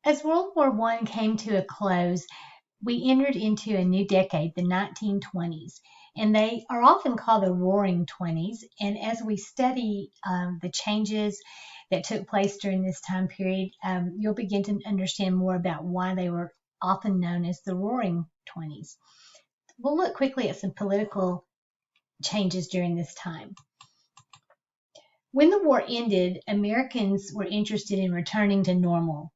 As World War I came to a close, we entered into a new decade, the 1920s, and they are often called the Roaring Twenties. And as we study the changes that took place during this time period, you'll begin to understand more about why they were often known as the Roaring Twenties. We'll look quickly at some political changes during this time. When the war ended, Americans were interested in returning to normal.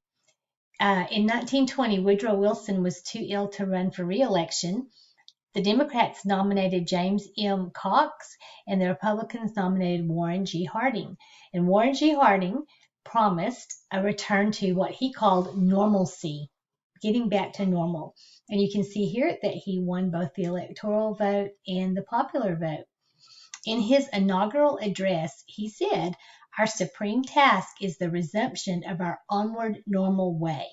In 1920, Woodrow Wilson was too ill to run for re-election. The Democrats nominated James M. Cox, and the Republicans nominated Warren G. Harding. And Warren G. Harding promised a return to what he called normalcy, getting back to normal. And you can see here that he won both the electoral vote and the popular vote. In his inaugural address, he said, "Our supreme task is the resumption of our onward normal way."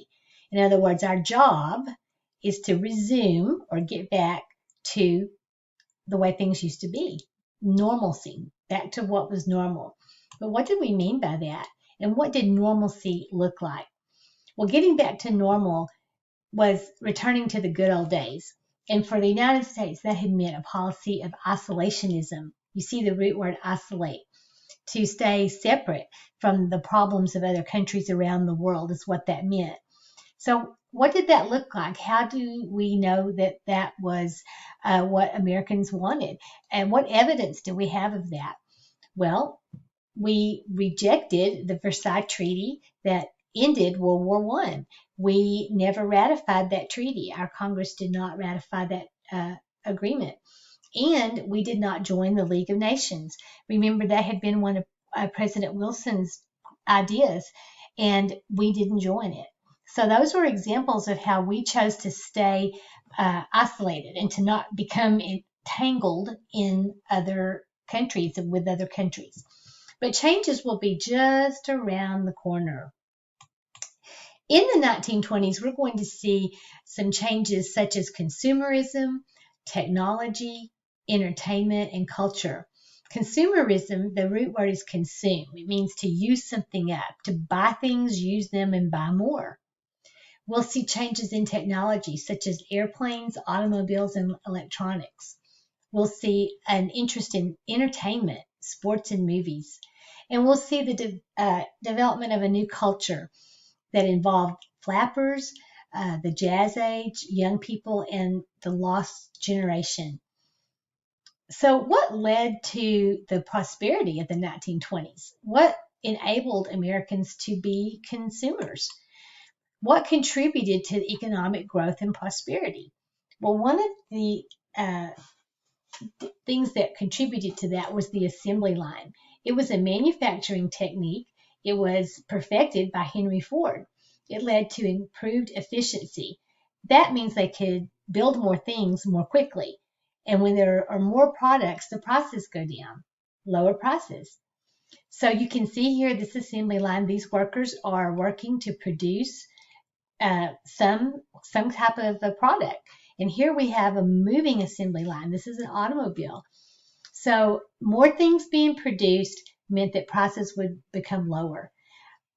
In other words, our job is to resume or get back to the way things used to be, normalcy, back to what was normal. But what did we mean by that? And what did normalcy look like? Well, getting back to normal was returning to the good old days. And for the United States, that had meant a policy of isolationism. You see the root word isolate. To stay separate from the problems of other countries around the world is what that meant. So what did that look like? How do we know that that was what Americans wanted? And what evidence do we have of that? Well, we rejected the Versailles Treaty that ended World War I. We never ratified that treaty. Our Congress did not ratify that agreement. And we did not join the League of Nations. Remember, that had been one of President Wilson's ideas, and we didn't join it. So those were examples of how we chose to stay isolated and to not become entangled in other countries and with other countries. But changes will be just around the corner. In the 1920s, we're going to see some changes such as consumerism, technology, entertainment, and culture. Consumerism, the root word is consume. It means to use something up, to buy things, use them, and buy more. We'll see changes in technology, such as airplanes, automobiles, and electronics. We'll see an interest in entertainment, sports, and movies. And we'll see the development of a new culture that involved flappers, the jazz age, young people, and the lost generation. So what led to the prosperity of the 1920s? What enabled Americans to be consumers? What contributed to economic growth and prosperity? Well, one of the things that contributed to that was the assembly line. It was a manufacturing technique. It was perfected by Henry Ford. It led to improved efficiency. That means they could build more things more quickly. And when there are more products, the prices go down, lower prices. So you can see here this assembly line. These workers are working to produce some type of a product. And here we have a moving assembly line. This is an automobile. So more things being produced meant that prices would become lower.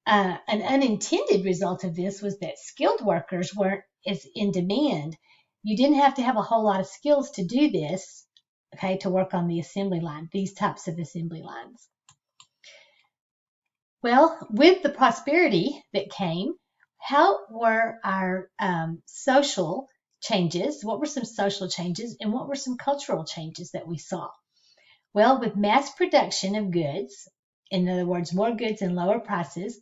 An unintended result of this was that skilled workers weren't as in demand. You didn't have to have a whole lot of skills to do this, okay, to work on the assembly line, these types of assembly lines. Well, with the prosperity that came, how were our social changes? What were some social changes and what were some cultural changes that we saw? Well, with mass production of goods, in other words, more goods and lower prices,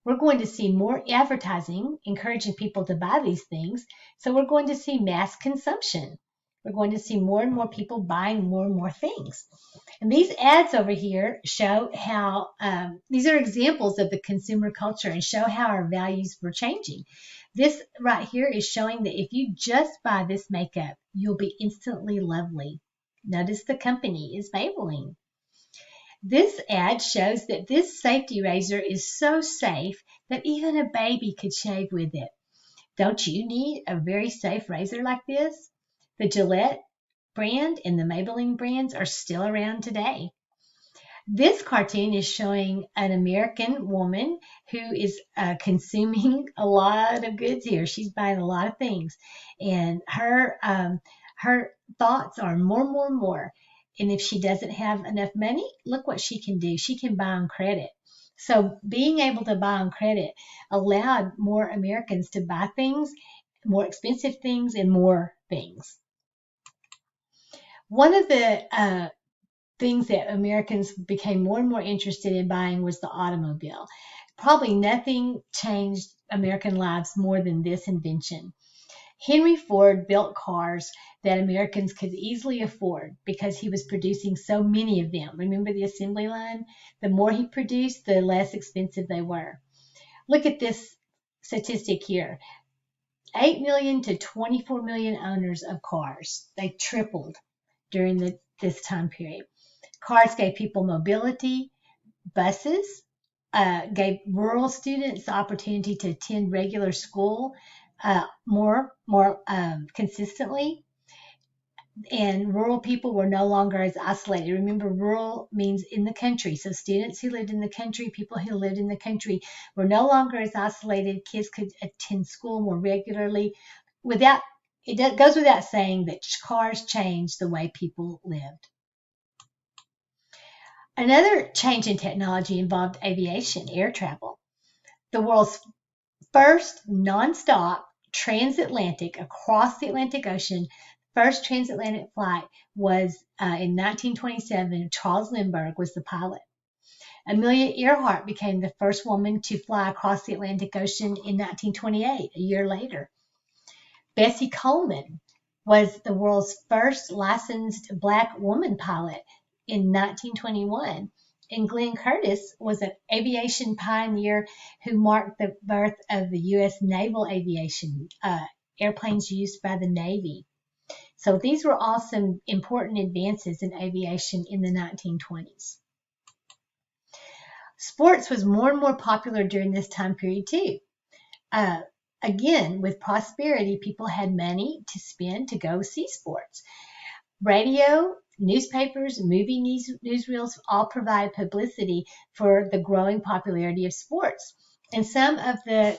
we're going to see more advertising encouraging people to buy these things. So we're going to see mass consumption. We're going to see more and more people buying more and more things. And these ads over here show how, these are examples of the consumer culture and show how our values were changing. This right here is showing that if you just buy this makeup, you'll be instantly lovely. Notice the company is Maybelline. This ad shows that this safety razor is so safe that even a baby could shave with it. Don't you need a very safe razor like this? The Gillette brand and the Maybelline brands are still around today. This cartoon is showing an American woman who is consuming a lot of goods here. She's buying a lot of things, and her thoughts are more, more, more. And if she doesn't have enough money, look what she can do. She can buy on credit. So being able to buy on credit allowed more Americans to buy things, more expensive things, and more things. One of the things that Americans became more and more interested in buying was the automobile. Probably nothing changed American lives more than this invention. Henry Ford built cars that Americans could easily afford because he was producing so many of them. Remember the assembly line? The more he produced, the less expensive they were. Look at this statistic here. 8 million to 24 million owners of cars. They tripled during this time period. Cars gave people mobility. Buses gave rural students the opportunity to attend regular school more consistently. And rural people were no longer as isolated. Remember, rural means in the country. So students who lived in the country, people who lived in the country were no longer as isolated. Kids could attend school more regularly. It goes without saying that cars changed the way people lived. Another change in technology involved aviation, air travel. The world's first nonstop transatlantic across the Atlantic Ocean, first transatlantic flight was in 1927. Charles Lindbergh was the pilot. Amelia Earhart became the first woman to fly across the Atlantic Ocean in 1928, a year later. Bessie Coleman was the world's first licensed Black woman pilot in 1921. And Glenn Curtiss was an aviation pioneer who marked the birth of the U.S. naval aviation, airplanes used by the Navy. So these were all some important advances in aviation in the 1920s. Sports was more and more popular during this time period too. Again, with prosperity, people had money to spend to go see sports. Radio, newspapers, movie newsreels all provide publicity for the growing popularity of sports. And some of the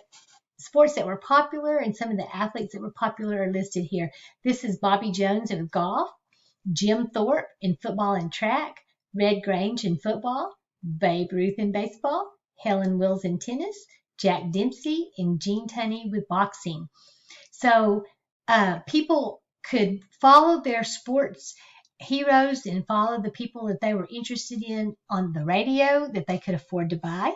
sports that were popular and some of the athletes that were popular are listed here. This is Bobby Jones in golf, Jim Thorpe in football and track, Red Grange in football, Babe Ruth in baseball, Helen Wills in tennis, Jack Dempsey and Gene Tunney with boxing. So people could follow their sports heroes and follow the people that they were interested in on the radio that they could afford to buy,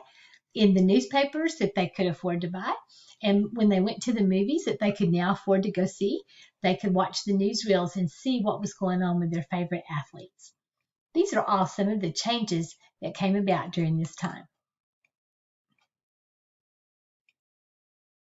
in the newspapers that they could afford to buy, and when they went to the movies that they could now afford to go see, they could watch the newsreels and see what was going on with their favorite athletes. These are all some of the changes that came about during this time.